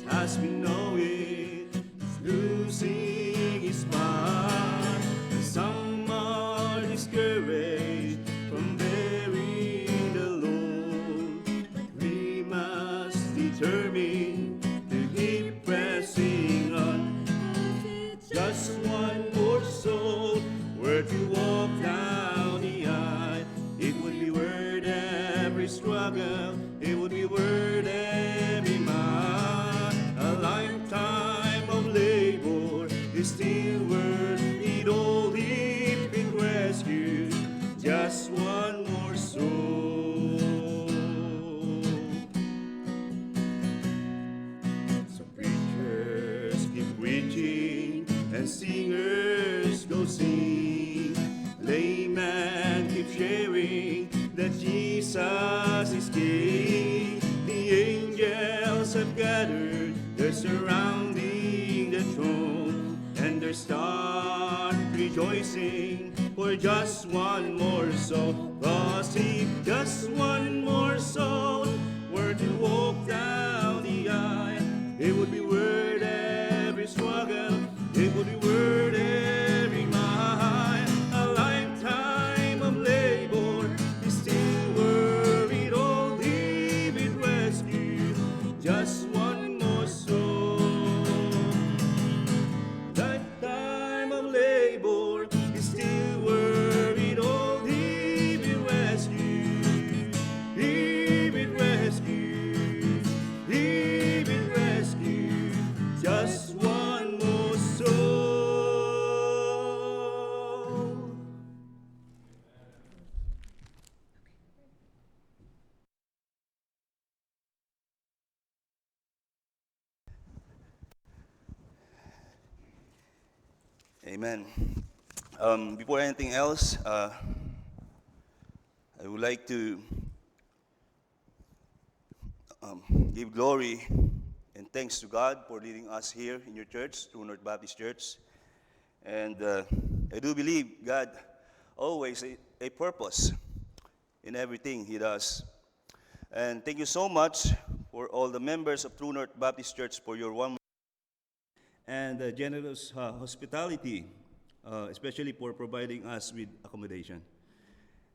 as we know it, is losing its mind. And some are discouraged from bearing the load. We must determine to keep pressing on. Just one more soul, were to walk down the aisle, it would be worth every struggle, it would be worth every mile. A lifetime of labor is still worth it all if it rescues just one more soul. So preachers keep preaching and singers go sing. Layman keep sharing that Jesus is King. The angels have gathered, they're surrounding the throne, and they start rejoicing for just one more soul. 'Cause if just one more soul were to walk down the aisle, it would be worth every struggle, it would be worth every mile. A lifetime of labor is still worth it all if it rescues just one more soul. Lifetime of labor is still worth it all if it rescues, if it rescues, if it rescues just one more soul. Amen. Before anything else, I would like to give glory and thanks to God for leading us here in your church, True North Baptist Church. And I do believe God always a purpose in everything He does. And thank you so much for all the members of True North Baptist Church for your warm and generous hospitality, especially for providing us with accommodation.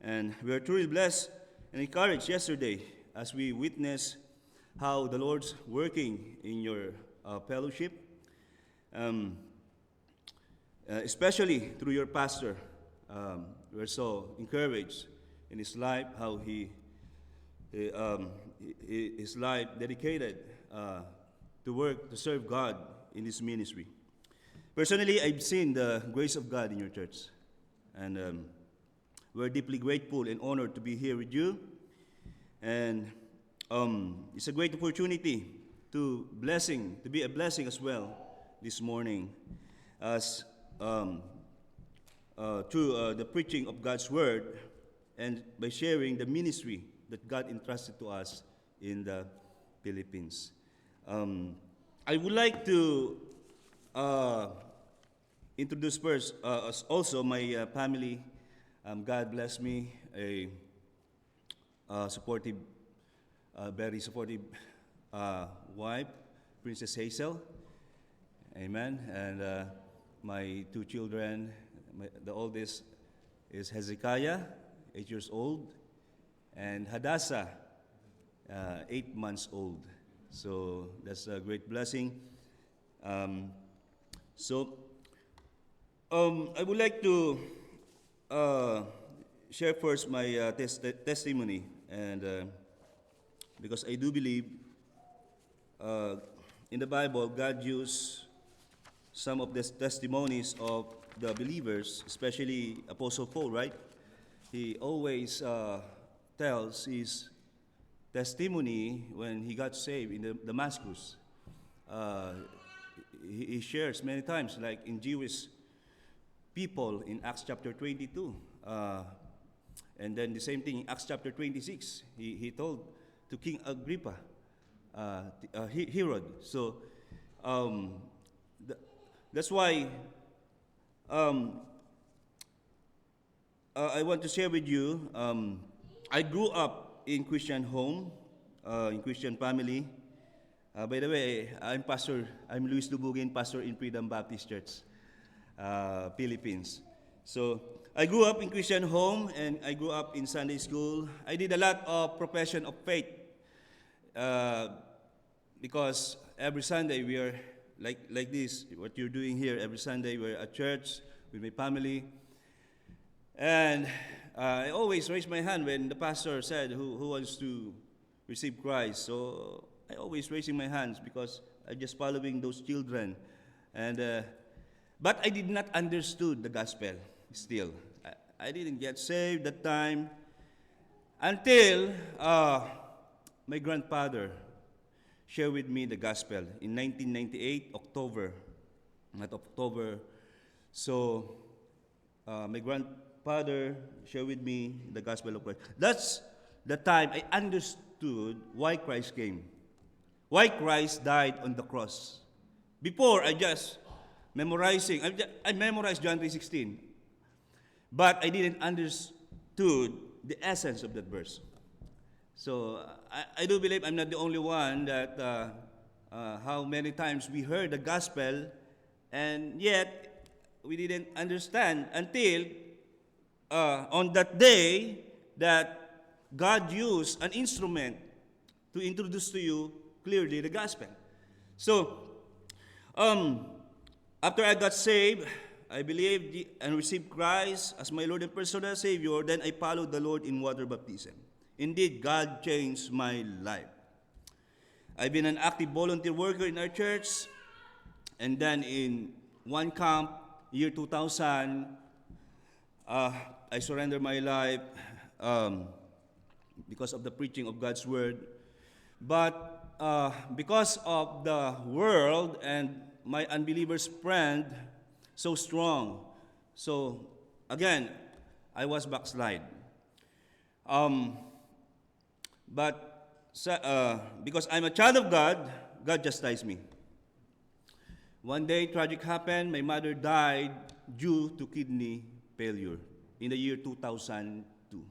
And we are truly blessed and encouraged yesterday as we witnessed how the Lord's working in your fellowship, especially through your pastor. We're so encouraged in his life, how his life dedicated to work, to serve God in this ministry. Personally, I've seen the grace of God in your church, and we're deeply grateful and honored to be here with you. And it's a great opportunity to be a blessing as well this morning, as through the preaching of God's word and by sharing the ministry that God entrusted to us in the Philippines. I would like to introduce first also my family. God bless me, a supportive, very supportive wife, Princess Hazel. Amen. And my two children, the oldest is Hezekiah, 8 years old, and Hadassah, 8 months old. So that's a great blessing. I would like to share first my testimony, and because I do believe in the Bible, God used some of the testimonies of the believers, especially Apostle Paul, right? He always tells his testimony when he got saved in Damascus. He shares many times, like in Jewish people in Acts chapter 22. And then the same thing in Acts chapter 26. He told to King Agrippa, Herod. So that's why I want to share with you. I grew up in Christian home, in Christian family. By the way, I'm Luis Lubugin, pastor in Freedom Baptist Church, Philippines. So, I grew up in Christian home and I grew up in Sunday school. I did a lot of profession of faith uh, because every Sunday we are like this, what you're doing here. Every Sunday we're at church with my family. And I always raise my hand when the pastor said, who wants to receive Christ? So I always raising my hands because I just following those children. And but I did not understood the gospel still. I didn't get saved that time until my grandfather shared with me the gospel in 1998, October, not October. So my grandfather shared with me the gospel of Christ. That's the time I understood why Christ came, why Christ died on the cross. Before, I just memorizing, I memorized John 3:16, but I didn't understood the essence of that verse. So I do believe I'm not the only one that how many times we heard the gospel and yet we didn't understand until on that day that God used an instrument to introduce to you clearly the gospel. So after I got saved, I believed and received Christ as my Lord and personal Savior. Then I followed the Lord in water baptism. Indeed, God changed my life. I've been an active volunteer worker in our church. And then in one camp, year 2000, I surrendered my life because of the preaching of God's word. But because of the world and my unbelievers' friend so strong, so again, I was backslide. But because I'm a child of God, God chastised me. One day, tragic happened. My mother died due to kidney failure in the year 2002.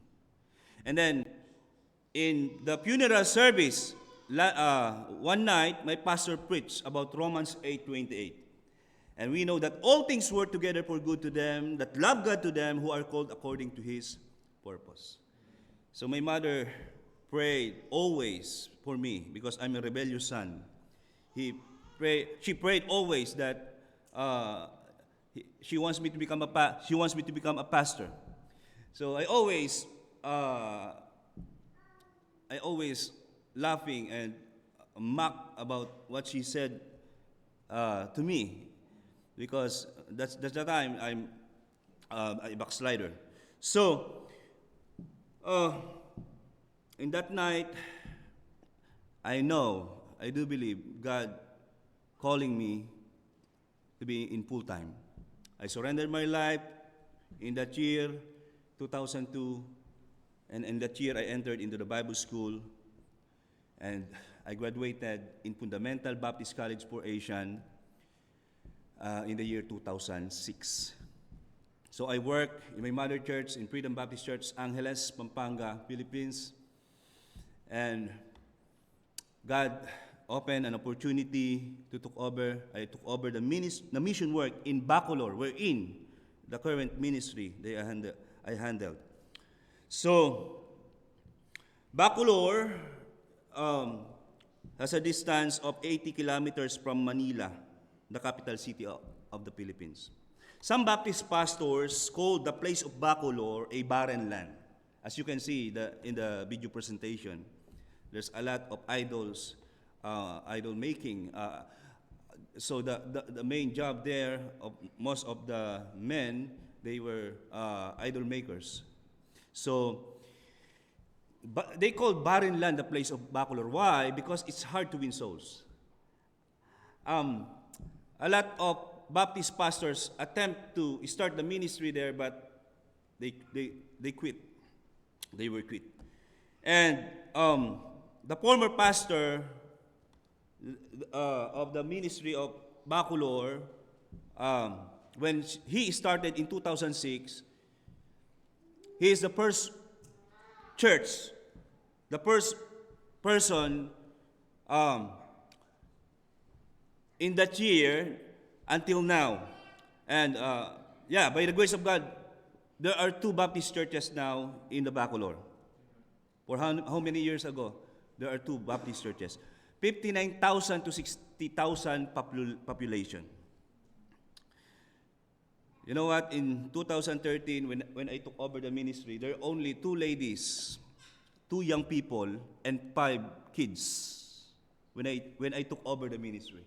And then, in the funeral service, one night, my pastor preached about Romans 8:28. And we know that all things work together for good to them that love God, to them who are called according to His purpose. So my mother prayed always for me because I'm a rebellious son. She prayed always that she wants me to become a pastor. So I always laughing and mock about what she said to me, because that's the time I'm a backslider. So in that night, I do believe God calling me to be in full time. I surrendered my life in that year, 2002, and in that year I entered into the Bible school, and I graduated in Fundamental Baptist College for Asian in the year 2006. So I work in my mother church, in Freedom Baptist Church, Angeles, Pampanga, Philippines. And God opened an opportunity to took over. I took over the mission work in Bacolor, wherein the current ministry I handled. So Bacolor has a distance of 80 kilometers from Manila, the capital city of the Philippines. Some Baptist pastors call the place of Bacolor a barren land. As you can see in the video presentation, there's a lot of idols, idol making. So the main job there of most of the men, they were idol makers. So but they call barren land the place of Bacolor. Why? Because it's hard to win souls. A lot of Baptist pastors attempt to start the ministry there, but they quit. They were quit. And the former pastor of the ministry of Bacolor, when he started in 2006, he is the first church, the first person in that year until now. And yeah, by the grace of God, there are two Baptist churches now in the Bacolor. For how many years ago? There are two Baptist churches. 59,000 to 60,000 population. You know what? In 2013, when I took over the ministry, there are only two ladies, two young people, and 5 kids when I took over the ministry.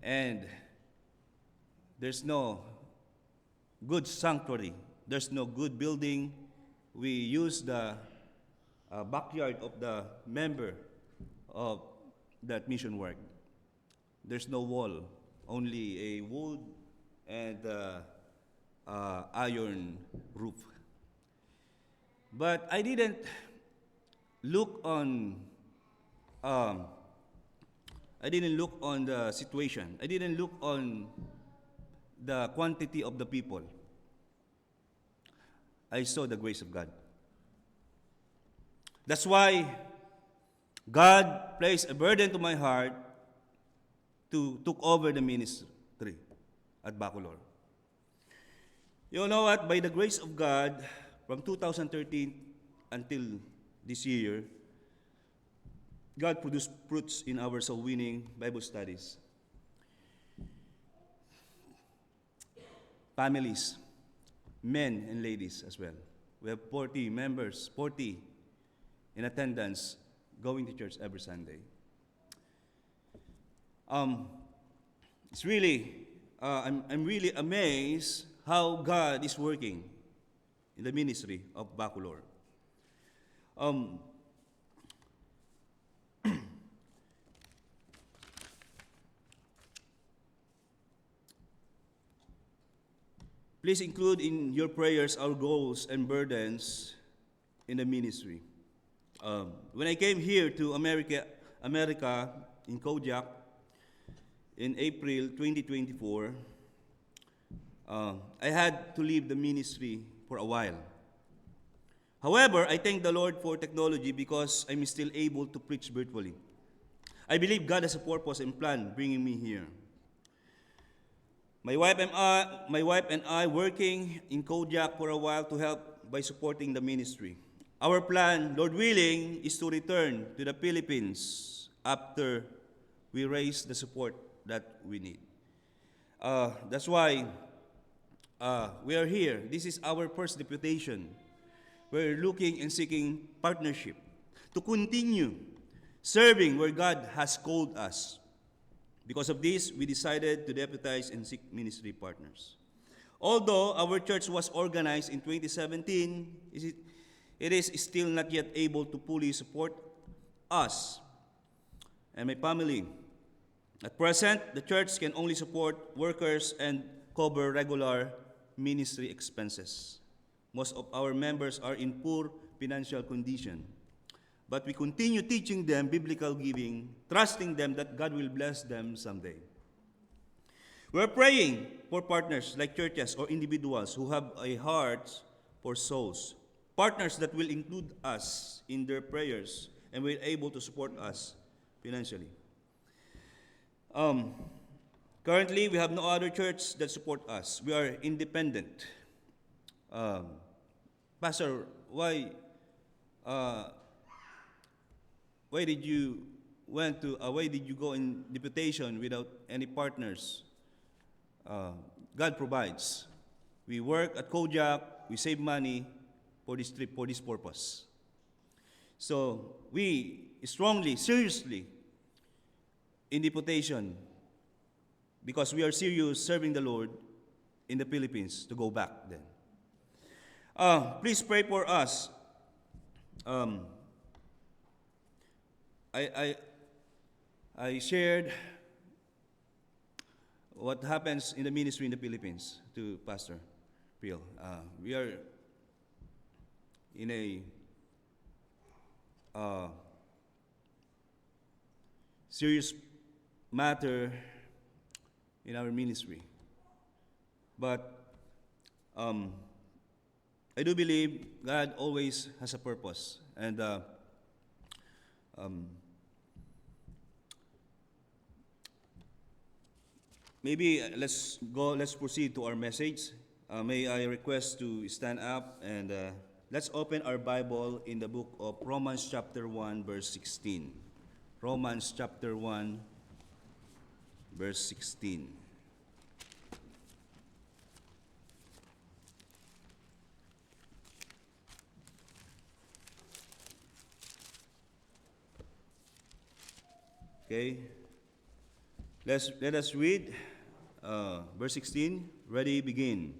And there's no good sanctuary. There's no good building. We use the backyard of the member of that mission work. There's no wall, only a wood and iron roof. But I didn't look on. I didn't look on the situation. I didn't look on the quantity of the people. I saw the grace of God. That's why God placed a burden to my heart to took over the ministry at Bacolor. You know what? By the grace of God, from 2013 until this year, God produced fruits in our soul-winning Bible studies. Families, men and ladies as well. We have 40 members, 40 in attendance, going to church every Sunday. It's really, I'm really amazed how God is working in the ministry of Bacolor. Please include in your prayers our goals and burdens in the ministry. When I came here to America in Kodiak in April 2024, I had to leave the ministry for a while. However, I thank the Lord for technology because I'm still able to preach virtually. I believe God has a purpose and plan bringing me here. My wife and I working in Kodiak for a while to help by supporting the ministry. Our plan, Lord willing, is to return to the Philippines after we raise the support that we need. That's why we are here. This is our first deputation. We're looking and seeking partnership to continue serving where God has called us. Because of this, we decided to deputize and seek ministry partners. Although our church was organized in 2017, it is still not yet able to fully support us and my family. At present, the church can only support workers and cover regular ministry expenses. Most of our members are in poor financial condition. But we continue teaching them biblical giving, trusting them that God will bless them someday. We're praying for partners like churches or individuals who have a heart for souls. Partners that will include us in their prayers and will be able to support us financially. Currently, we have no other church that support us. We are independent. Pastor, why did you go in deputation without any partners? God provides. We work at Kodiak, we save money for this trip, for this purpose. So we strongly, seriously, in deputation, because we are serious serving the Lord in the Philippines to go back then. Please pray for us. I shared what happens in the ministry in the Philippines to Pastor Phil. We are in a serious matter in our ministry. But I do believe God always has a purpose. And Maybe let's proceed to our message. May I request to stand up and let's open our Bible in the book of Romans chapter 1, verse 16. Romans chapter 1, verse 16. Okay. Let us read verse 16. Ready, begin.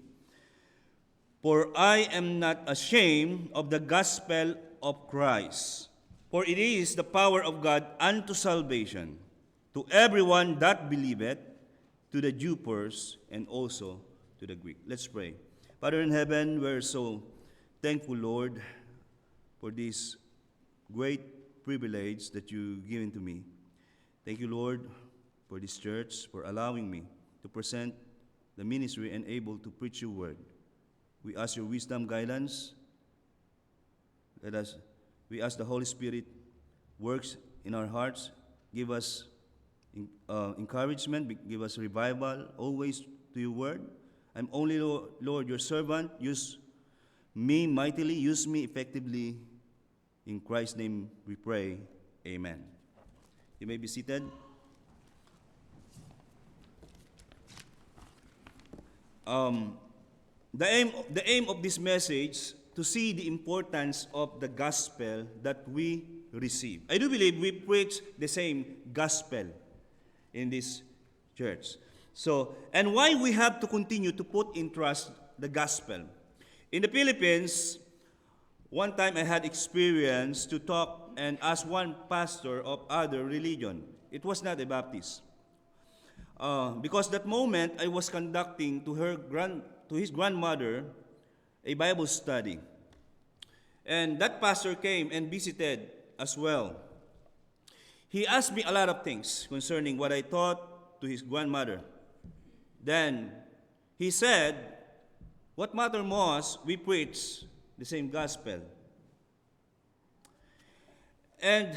For I am not ashamed of the gospel of Christ, for it is the power of God unto salvation, to everyone that believeth, to the Jew first, and also to the Greek. Let's pray. Father in heaven, we're so thankful, Lord, for this great privilege that you've given to me. Thank you, Lord, for this church, for allowing me to present the ministry and able to preach your word. We ask your wisdom, guidance. We ask the Holy Spirit works in our hearts. Give us encouragement, give us revival, always to your word. I'm only, Lord, your servant. Use me mightily, use me effectively. In Christ's name we pray. Amen. You may be seated. The aim of this message, to see the importance of the gospel that we receive. I do believe we preach the same gospel in this church. So, and why we have to continue to put in trust the gospel. In the Philippines, one time I had experience to talk and ask one pastor of other religion. It was not a Baptist. Because that moment I was conducting to his grandmother a Bible study. And that pastor came and visited as well. He asked me a lot of things concerning what I taught to his grandmother. Then he said, what matter most, we preach the same gospel. And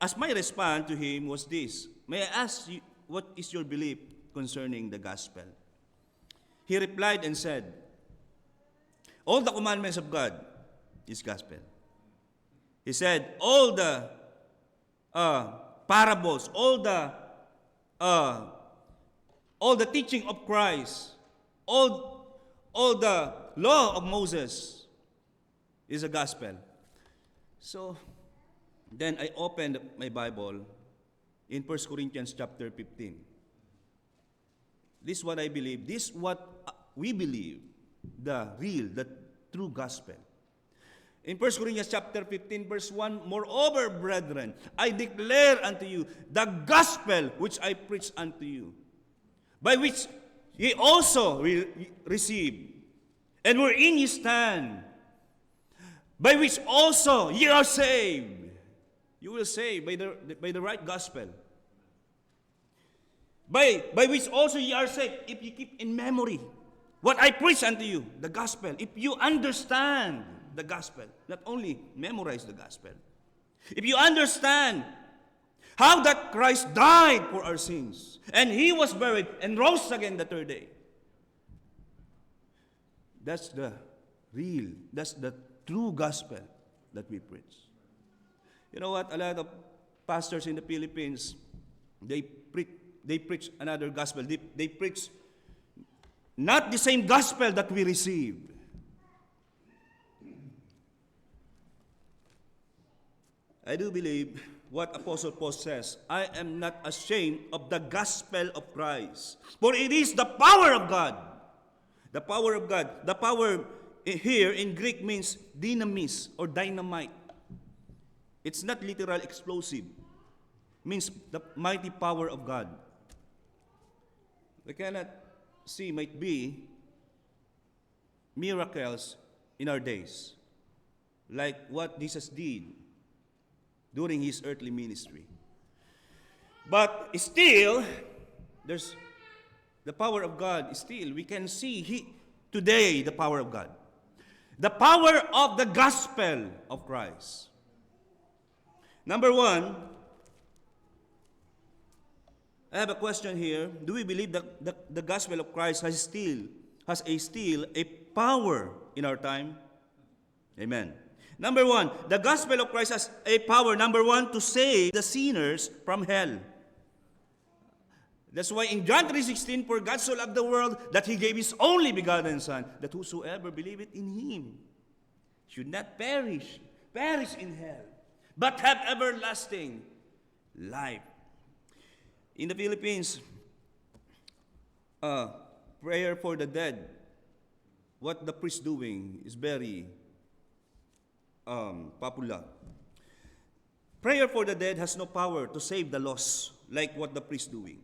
as my response to him was this: may I ask you, what is your belief concerning the gospel? He replied and said, all the commandments of God is gospel. He said, all the parables, all the teaching of Christ, all the law of Moses is a gospel. So then I opened my Bible in 1 Corinthians chapter 15. This is what I believe. This is what we believe, the true gospel. In 1 Corinthians chapter 15, verse 1, moreover, brethren, I declare unto you the gospel which I preach unto you, by which ye also receive, and wherein ye stand, by which also ye are saved. You will save by the right gospel. By which also ye are saved, if you keep in memory what I preach unto you, the gospel. If you understand the gospel, not only memorize the gospel. If you understand how that Christ died for our sins, and he was buried and rose again the third day. That's the true gospel that we preach. You know what? A lot of pastors in the Philippines, they preach another gospel. They preach not the same gospel that we received. I do believe what Apostle Paul says, I am not ashamed of the gospel of Christ, for it is the power of God. The power of God. The power here in Greek means dynamis or dynamite. It's not literal explosive. It means the mighty power of God. We cannot see, might be, miracles in our days, like what Jesus did during his earthly ministry. But still, there's the power of God. Still, we can see today the power of God. The power of the gospel of Christ. Number one, I have a question here. Do we believe that the gospel of Christ has still a power in our time? Amen. Number one, the gospel of Christ has a power, number one, to save the sinners from hell. That's why in John 3:16, for God so loved the world that he gave his only begotten Son, that whosoever believeth in him should not perish in hell, but have everlasting life. In the Philippines, prayer for the dead, what the priest doing is very popular. Prayer for the dead has no power to save the lost like what the priest doing,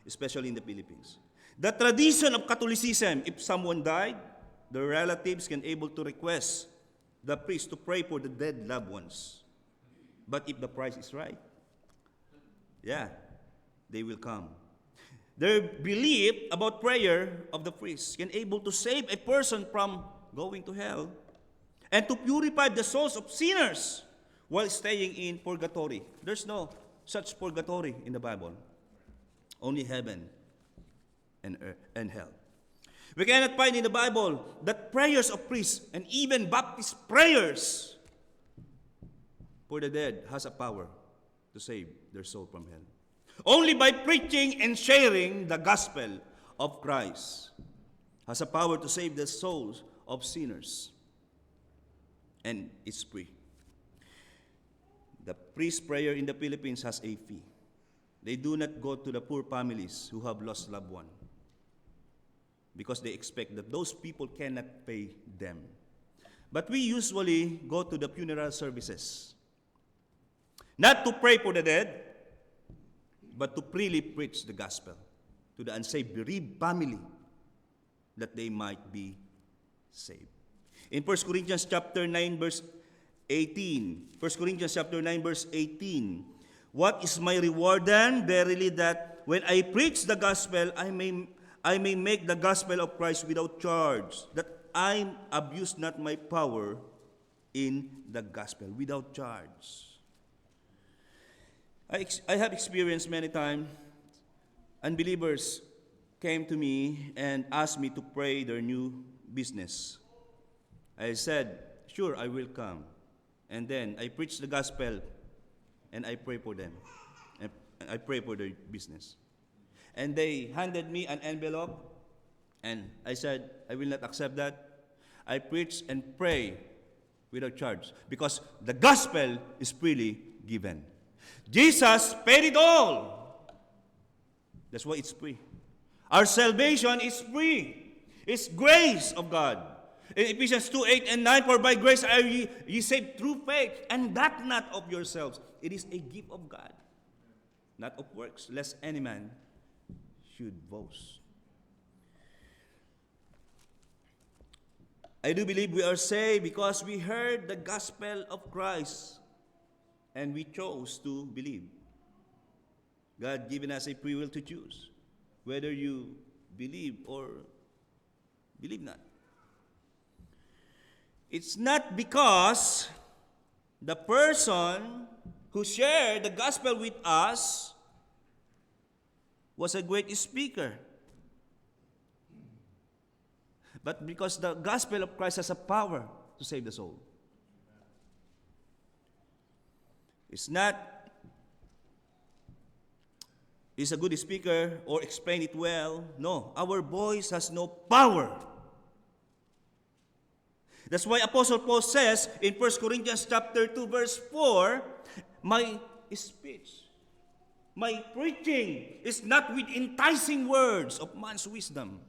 especially in the Philippines. The tradition of Catholicism, if someone died, the relatives can able to request the priest to pray for the dead loved ones. But if the price is right, they will come. Their belief about prayer of the priest can able to save a person from going to hell and to purify the souls of sinners while staying in purgatory. There's no such purgatory in the Bible. Only heaven and hell. We cannot find in the Bible that prayers of priests and even Baptist prayers for the dead has a power to save their soul from hell. Only by preaching and sharing the gospel of Christ has a power to save the souls of sinners. And it's free. The priest prayer in the Philippines has a fee. They do not go to the poor families who have lost loved one because they expect that those people cannot pay them. But we usually go to the funeral services, not to pray for the dead, but to freely preach the gospel to the unsaved, bereaved family, that they might be saved. In 1 Corinthians chapter 9, verse 18, 1 Corinthians chapter 9, verse 18, what is my reward then? Verily that when I preach the gospel, I may make the gospel of Christ without charge, that I abuse not my power in the gospel, without charge. I have experienced many times unbelievers came to me and asked me to pray their new business. I said, sure, I will come. And then I preach the gospel and I pray for them. And I pray for their business. And they handed me an envelope and I said, I will not accept that. I preach and pray without charge because the gospel is freely given. Jesus paid it all. That's why it's free. Our salvation is free. It's grace of God. In Ephesians 2:8 and 9, for by grace are ye saved through faith, and that not of yourselves. It is a gift of God, not of works, lest any man should boast. I do believe we are saved because we heard the gospel of Christ and we chose to believe. God given us a free will to choose whether you believe or believe not. It's not because the person who shared the gospel with us was a great speaker, but because the gospel of Christ has a power to save the soul. It's not, he's a good speaker or explain it well. No, our voice has no power. That's why Apostle Paul says in 1 Corinthians chapter 2, verse 4, my speech, my preaching is not with enticing words of man's wisdom,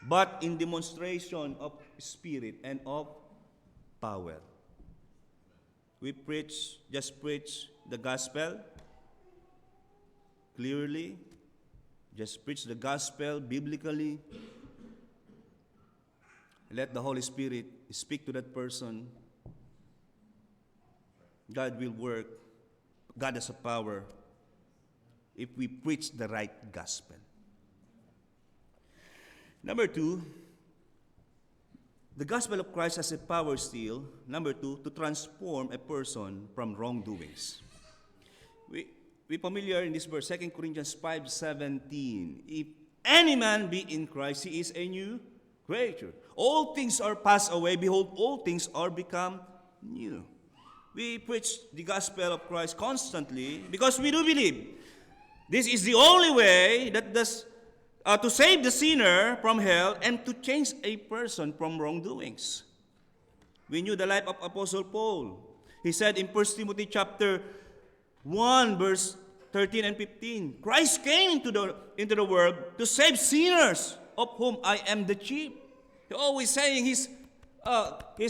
but in demonstration of spirit and of power. We just preach the gospel clearly, just preach the gospel biblically. Let the Holy Spirit speak to that person. God will work. God has a power if we preach the right gospel. Number two, the gospel of Christ has a power still, number two, to transform a person from wrongdoings. we familiar in this verse, 2 Corinthians 5:17. If any man be in Christ, he is a new creature. All things are passed away. Behold, all things are become new. We preach the gospel of Christ constantly because we do believe this is the only way that to save the sinner from hell and to change a person from wrongdoings. We knew the life of Apostle Paul. He said in 1 Timothy chapter 1, verse 13 and 15, Christ came into the world to save sinners, of whom I am the chief. He always saying his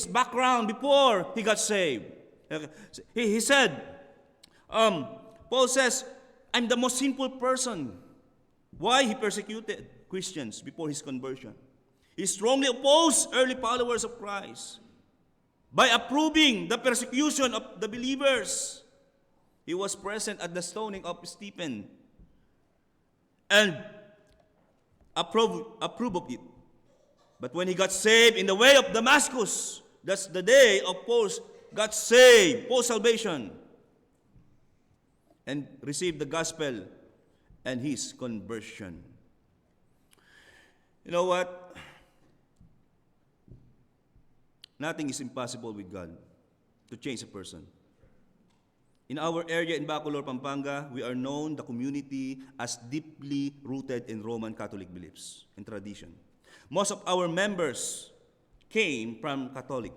background before he got saved. He said, Paul says, I'm the most sinful person. Why? He persecuted Christians before his conversion. He strongly opposed early followers of Christ by approving the persecution of the believers. He was present at the stoning of Stephen and approved of it. But when he got saved in the way of Damascus, that's the day of Paul's got saved, Paul's salvation, and received the gospel and his conversion. You know what? Nothing is impossible with God to change a person. In our area in Bacolor, Pampanga, we are known, the community, as deeply rooted in Roman Catholic beliefs and tradition. Most of our members came from Catholic.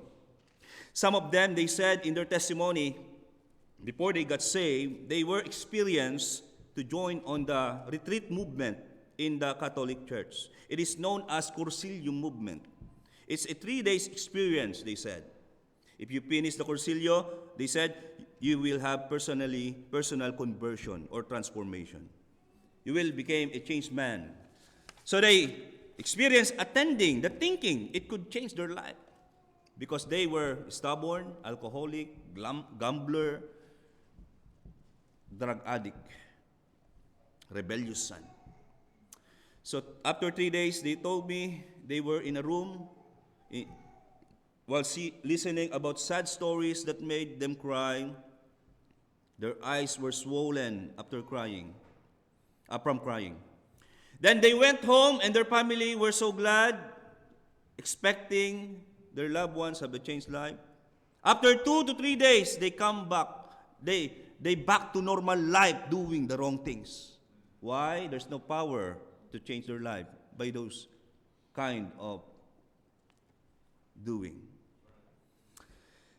Some of them, they said in their testimony, before they got saved, they were experienced to join on the retreat movement in the Catholic Church. It is known as Cursillo movement. It's a 3-day experience, they said. If you finish the Cursillo, they said, you will have personal conversion or transformation. You will become a changed man. So they experienced attending, the thinking it could change their life. Because they were stubborn, alcoholic, gambler, drug addict, rebellious son. So after 3 days, they told me they were in a room while listening about sad stories that made them cry. Their eyes were swollen after from crying. Then they went home and their family were so glad, expecting their loved ones have a changed life. After 2 to 3 days, they come back. They back to normal life doing the wrong things. Why? There's no power to change their life by those kind of doing.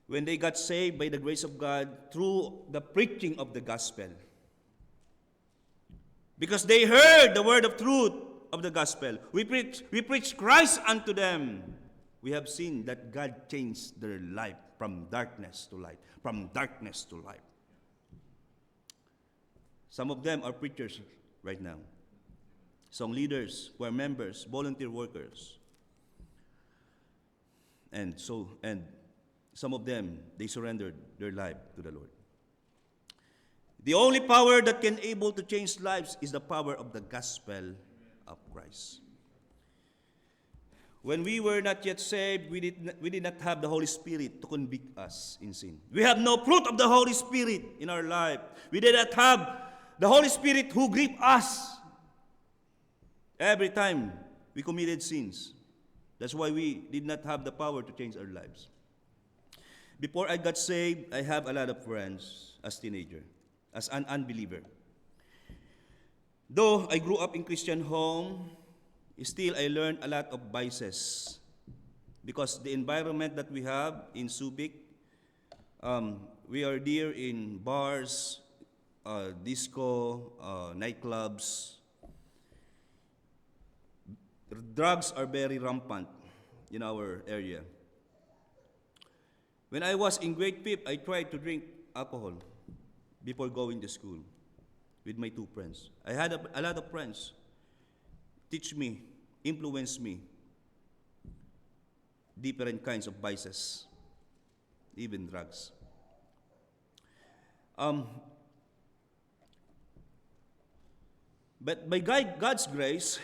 When they got saved by the grace of God through the preaching of the gospel, because they heard the word of truth of the gospel, we preach Christ unto them. We have seen that God changed their life from darkness to light, from darkness to light. Some of them are preachers right now, song leaders, choir members, volunteer workers. And some of them, they surrendered their life to the Lord. The only power that can able to change lives is the power of the gospel of Christ. When we were not yet saved, we did not have the Holy Spirit to convict us in sin. We have no fruit of the Holy Spirit in our life. We did not have the Holy Spirit who gripped us every time we committed sins. That's why we did not have the power to change our lives. Before I got saved, I have a lot of friends as teenager, as an unbeliever. Though I grew up in Christian home, still I learned a lot of vices. Because the environment that we have in Subic, we are there in bars, disco, nightclubs. Drugs are very rampant in our area. When I was in grade 5, I tried to drink alcohol before going to school with my 2 friends. I had a lot of friends teach me, influence me, different kinds of vices, even drugs. But by God's grace,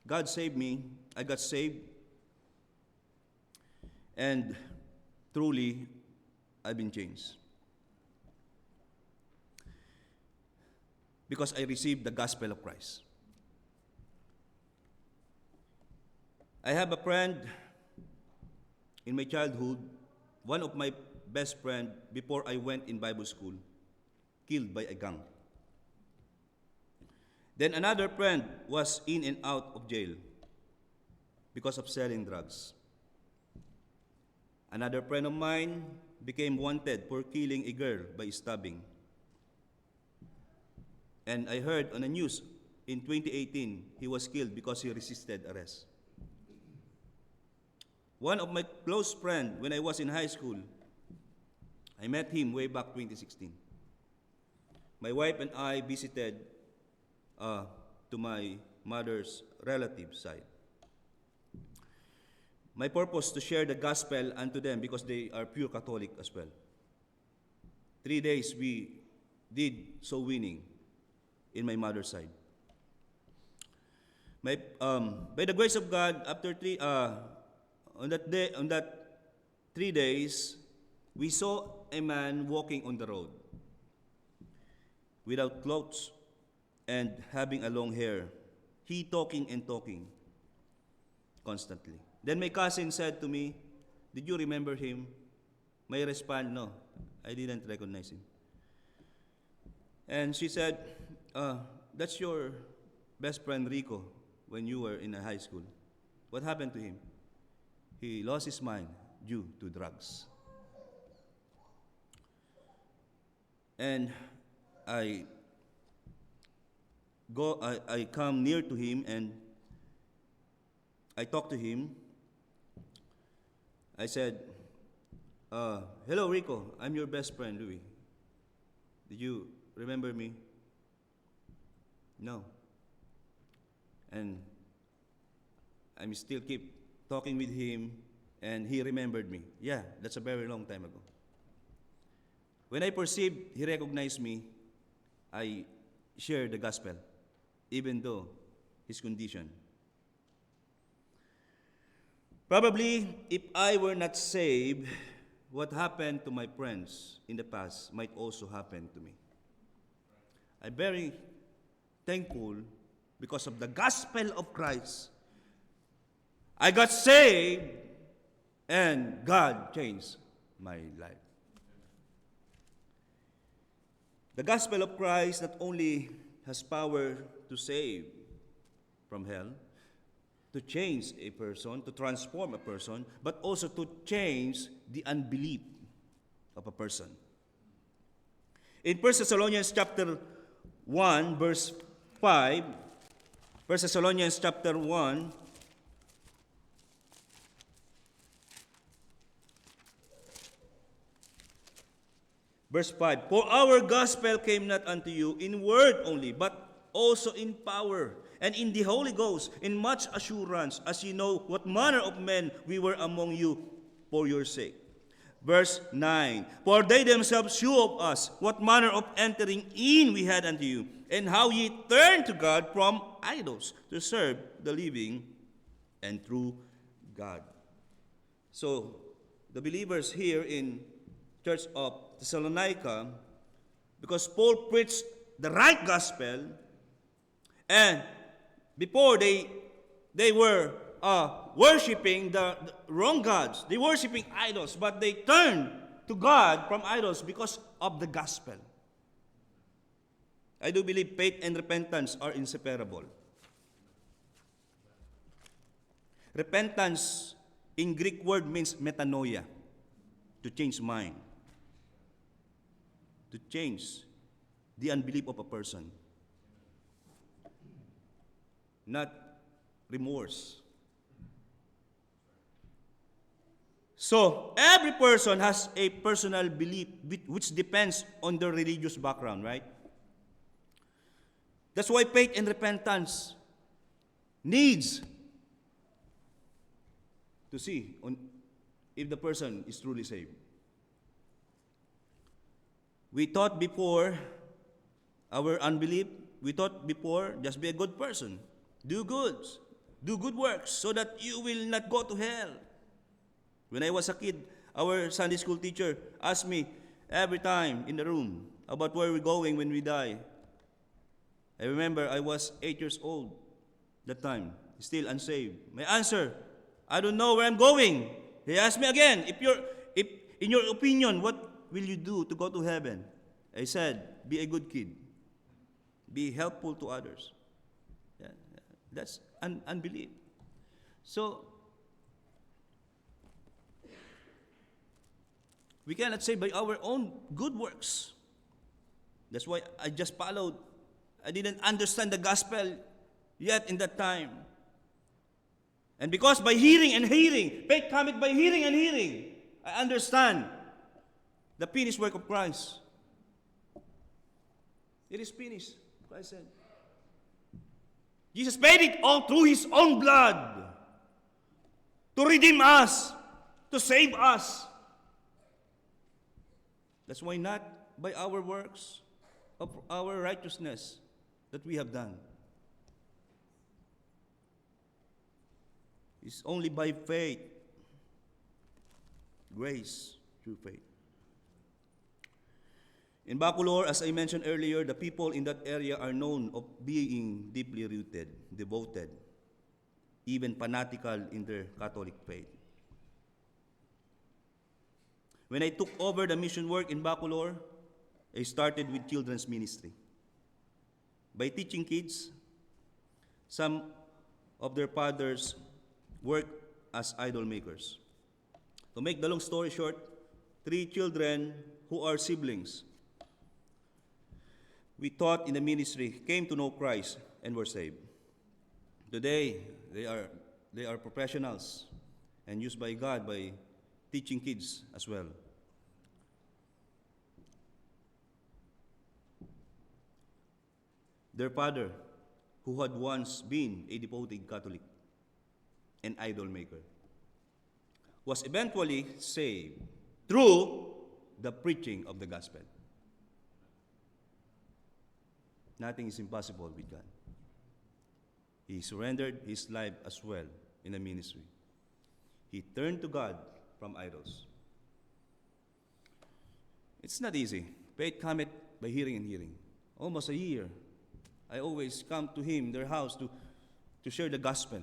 God saved me. I got saved. And truly, I've been changed. because I received the gospel of Christ. I have a friend in my childhood, one of my best friend before I went in Bible school, killed by a gang. Then another friend was in and out of jail because of selling drugs. Another friend of mine became wanted for killing a girl by stabbing. And I heard on the news in 2018, he was killed because he resisted arrest. One of my close friends, when I was in high school, I met him way back 2016. My wife and I visited to my mother's relative side. My purpose to share the gospel unto them because they are pure Catholic as well. 3 days we did soul winning in my mother's side. By the grace of God, after on that 3 days, we saw a man walking on the road without clothes and having a long hair. He talking and talking constantly. Then my cousin said to me, "Did you remember him?" My response, "No, I didn't recognize him." And she said, "That's your best friend Rico when you were in high school. What happened to him?" He lost his mind due to drugs. And I come near to him and I talk to him. I said, "Hello, Rico. I'm your best friend, Louis. Did you remember me?" "No." And I'm still keep talking with him, and he remembered me. "Yeah, that's a very long time ago." When I perceived he recognized me, I shared the gospel, even though his condition. Probably, if I were not saved, what happened to my friends in the past might also happen to me. I'm very thankful because of the gospel of Christ. I got saved and God changed my life. The gospel of Christ not only has power to save from hell, to change a person, to transform a person, but also to change the unbelief of a person. In 1 Thessalonians chapter 1, verse 5, 1 Thessalonians chapter 1, verse 5, "For our gospel came not unto you in word only, but also in power, and in the Holy Ghost, in much assurance, as you know what manner of men we were among you for your sake." Verse 9, "For they themselves shew of us what manner of entering in we had unto you, and how ye turned to God from idols to serve the living and true God." So, the believers here in Church of Thessalonica, because Paul preached the right gospel, and before they were worshiping the wrong gods, they worshiping idols, but they turned to God from idols because of the gospel. I do believe faith and repentance are inseparable. Repentance in Greek word means metanoia, to change mind, to change the unbelief of a person, not remorse. So, every person has a personal belief which depends on their religious background, right? That's why faith and repentance needs to see if the person is truly saved. We thought before our unbelief, we thought before, just be a good person. Do good works, so that you will not go to hell. When I was a kid, our Sunday school teacher asked me every time in the room about where we're going when we die. I remember I was 8 years old that time, still unsaved. My answer, I don't know where I'm going. He asked me again, if in your opinion, what will you do to go to heaven? I said, be a good kid. Be helpful to others. Yeah, that's unbelief. So, we cannot say by our own good works. That's why I just followed. I didn't understand the gospel yet in that time. And because by hearing and hearing, faith cometh by hearing and hearing, I understand the finished work of Christ. It is finished, Christ said. Jesus paid it all through His own blood to redeem us, to save us. That's why not by our works of our righteousness that we have done. It's only by faith, grace through faith. In Bacolor, as I mentioned earlier, the people in that area are known of being deeply rooted, devoted, even fanatical in their Catholic faith. When I took over the mission work in Bacolor, I started with children's ministry. By teaching kids, some of their fathers worked as idol makers. To make the long story short, 3 children who are siblings we taught in the ministry came to know Christ and were saved. Today, they are professionals and used by God by teaching kids as well. Their father, who had once been a devoted Catholic and idol maker, was eventually saved through the preaching of the gospel. Nothing is impossible with God. He surrendered his life as well in the ministry. He turned to God from idols. It's not easy. Faith cometh by hearing and hearing. Almost a year, I always come to him, their house, to share the gospel.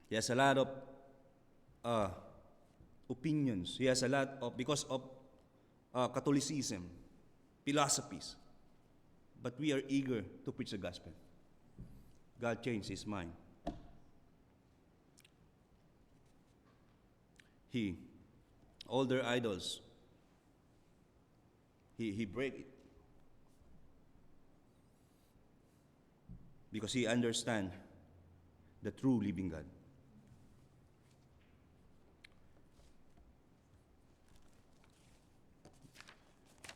He has a lot of opinions. He has a lot of, because of Catholicism, philosophies. But we are eager to preach the gospel. God changed his mind. All their idols, he break it. Because he understands the true living God.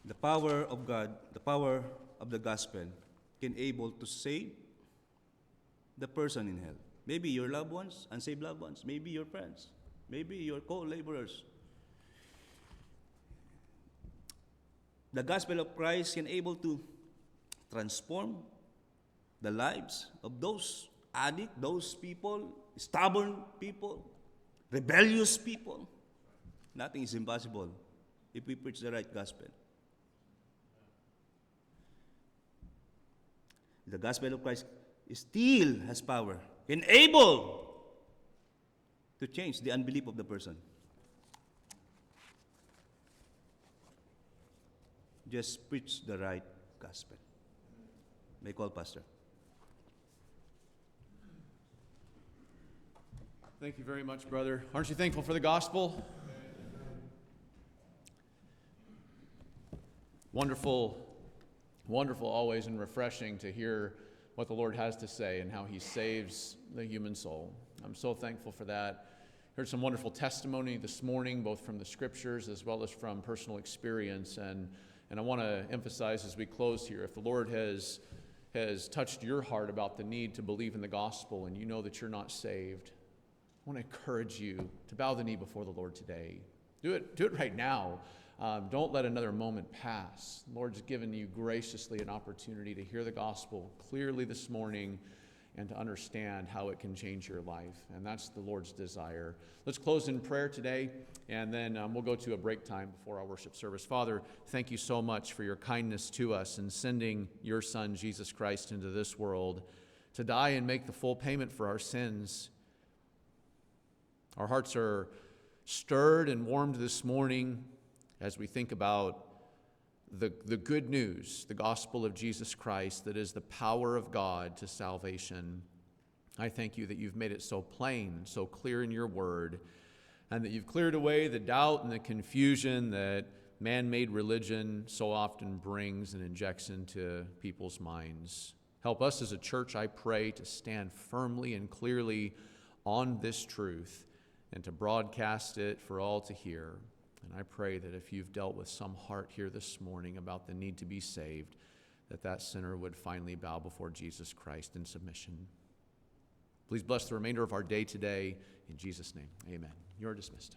The power of God, the power of the gospel can able to save the person in hell. Maybe your loved ones, unsaved loved ones, maybe your friends, maybe your co-laborers. The gospel of Christ can able to transform the lives of those addicts, those people, stubborn people, rebellious people. Nothing is impossible if we preach the right gospel. The gospel of Christ still has power, able to change the unbelief of the person. Just preach the right gospel. May I call Pastor. Thank you very much, brother. Aren't you thankful for the gospel? Wonderful, wonderful always, and refreshing to hear what the Lord has to say and how he saves the human soul. I'm so thankful for that. Heard some wonderful testimony this morning, both from the scriptures as well as from personal experience. And I want to emphasize as we close here, if the Lord has touched your heart about the need to believe in the gospel and you know that you're not saved, I want to encourage you to bow the knee before the Lord today. Do it right now. Don't let another moment pass. The Lord's given you graciously an opportunity to hear the gospel clearly this morning and to understand how it can change your life. And that's the Lord's desire. Let's close in prayer today, and then we'll go to a break time before our worship service. Father, thank you so much for your kindness to us in sending your Son, Jesus Christ, into this world to die and make the full payment for our sins. Our hearts are stirred and warmed this morning as we think about the good news, the gospel of Jesus Christ, that is the power of God to salvation. I thank you that you've made it so plain, so clear in your word, and that you've cleared away the doubt and the confusion that man-made religion so often brings and injects into people's minds. Help us as a church, I pray, to stand firmly and clearly on this truth and to broadcast it for all to hear. And I pray that if you've dealt with some heart here this morning about the need to be saved, that sinner would finally bow before Jesus Christ in submission. Please bless the remainder of our day today. In Jesus' name, amen. You're dismissed.